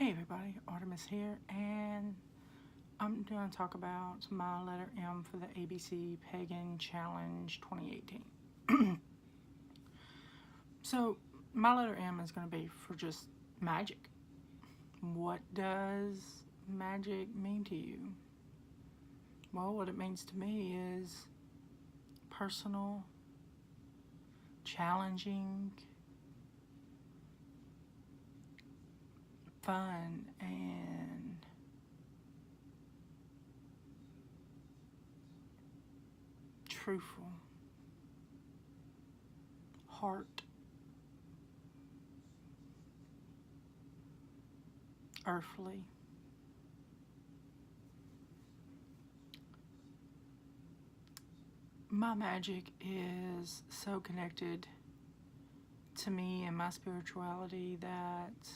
Hey everybody, Artemis here, and I'm going to talk about my letter M for the ABC Pagan Challenge 2018. So, my letter M is going to be for just magic. What does magic mean to you? Well, what it means to me is personal, challenging, fun, and truthful, heart, earthly. My magic is so connected to me and my spirituality that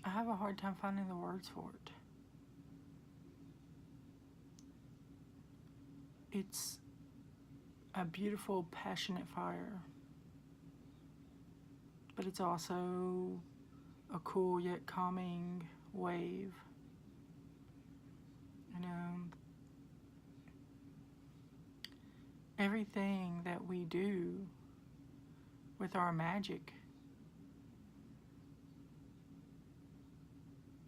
I have a hard time finding the words for it. It's a beautiful, passionate fire, but it's also a cool yet calming wave. You know, everything that we do with our magic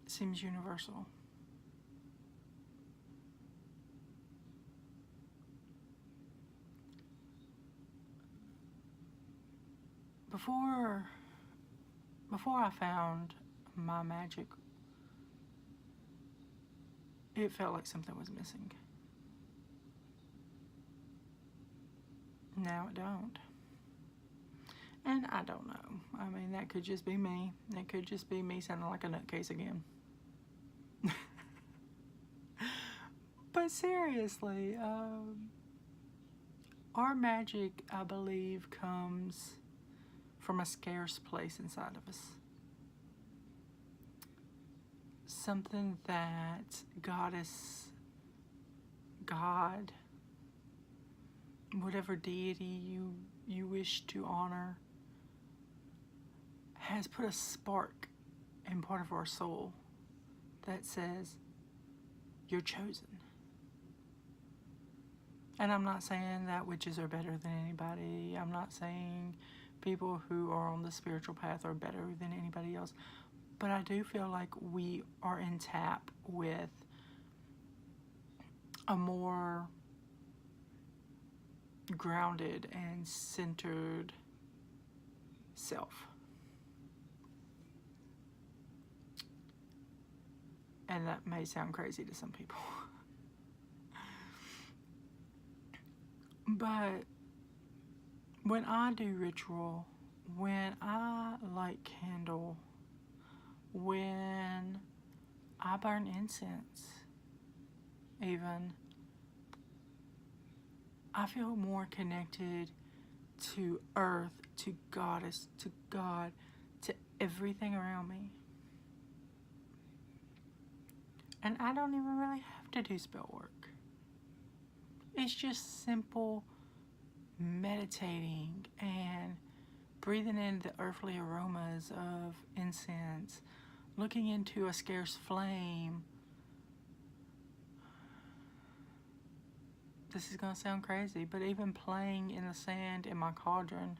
seems universal. Before I found my magic, it felt like something was missing. Now it don't. And I don't know. I mean, that could just be me. It could just be me sounding like a nutcase again. But seriously, our magic, I believe, comes from a scarce place inside of us. Something that goddess, God, whatever deity you wish to honor, has put a spark in part of our soul that says, you're chosen. And I'm not saying that witches are better than anybody. I'm not saying people who are on the spiritual path are better than anybody else. But I do feel like we are in tap with a more grounded and centered self. And that may sound crazy to some people. But when I do ritual, when I light candle, when I burn incense, even, I feel more connected to earth, to goddess, to God, to everything around me. And I don't even really have to do spell work. It's just simple meditating and breathing in the earthly aromas of incense, looking into a scarce flame. This is going to sound crazy, but even playing in the sand in my cauldron.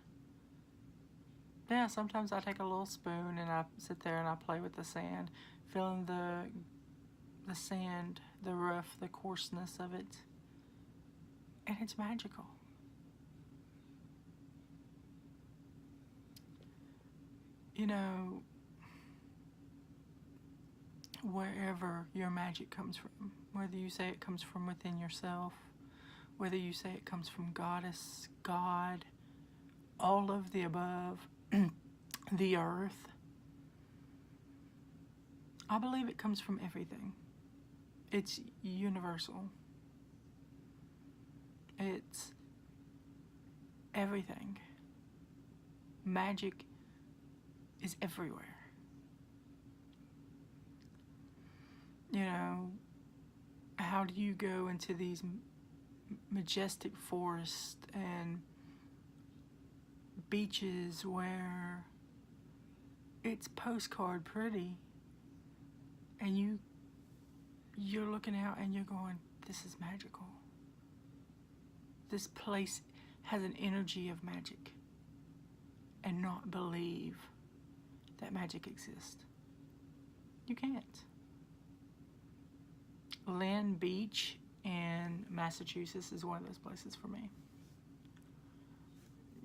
Yeah, sometimes I take a little spoon and I sit there and I play with the sand, feeling the sand, the rough, the coarseness of it. And it's magical. You know, wherever your magic comes from, whether you say it comes from within yourself, whether you say it comes from goddess, God, all of the above, the earth, I believe it comes from everything. It's universal. It's everything. Magic is everywhere. You know, how do you go into these majestic forests and beaches where it's postcard pretty, and you're looking out and you're going, this is magical. This place has an energy of magic, and not believe that magic exists. You can't. Lynn Beach in Massachusetts is one of those places for me.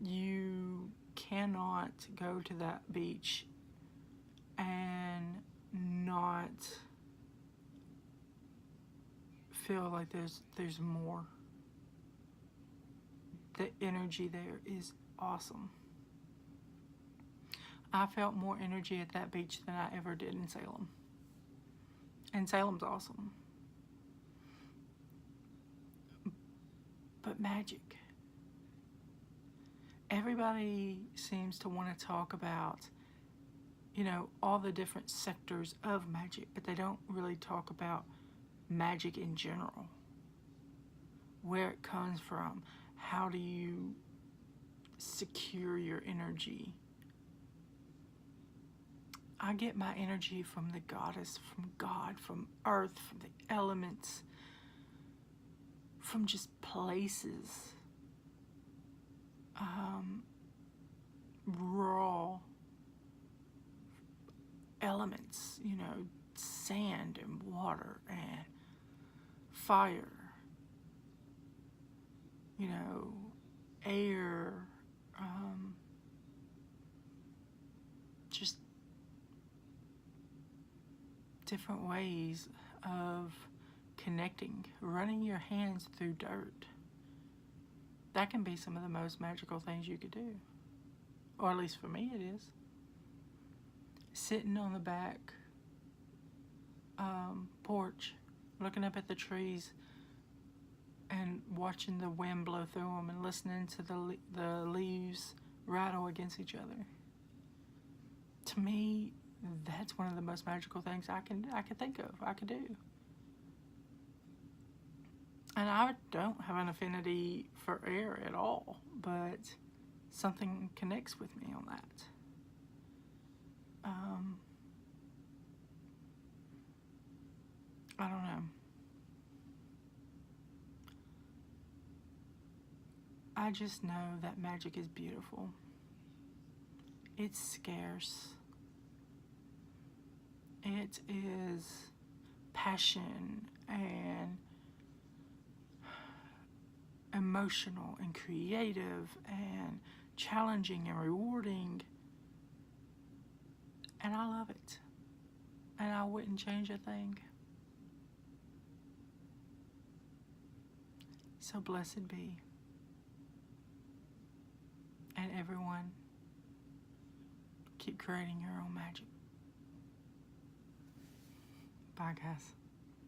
You cannot go to that beach and not feel like there's more. The energy there is awesome. I felt more energy at that beach than I ever did in Salem. And Salem's awesome. But magic. Everybody seems to want to talk about, you know, all the different sectors of magic, but they don't really talk about magic in general. Where it comes from. How do you secure your energy? I get my energy from the goddess, from God, from earth, from the elements, from just places. Raw elements, you know, sand and water and fire, you know, air, just different ways of connecting, running your hands through dirt. That can be some of the most magical things you could do. Or at least for me it is. Sitting on the back porch, looking up at the trees and watching the wind blow through them and listening to the leaves rattle against each other. To me, that's one of the most magical things I can think of, I could do. And I don't have an affinity for air at all, but something connects with me on that. I don't know. I just know that magic is beautiful. It's scarce. It is passion and emotional and creative and challenging and rewarding. And I love it. And I wouldn't change a thing. So blessed be. And everyone, keep creating your own magic. Bye, guys.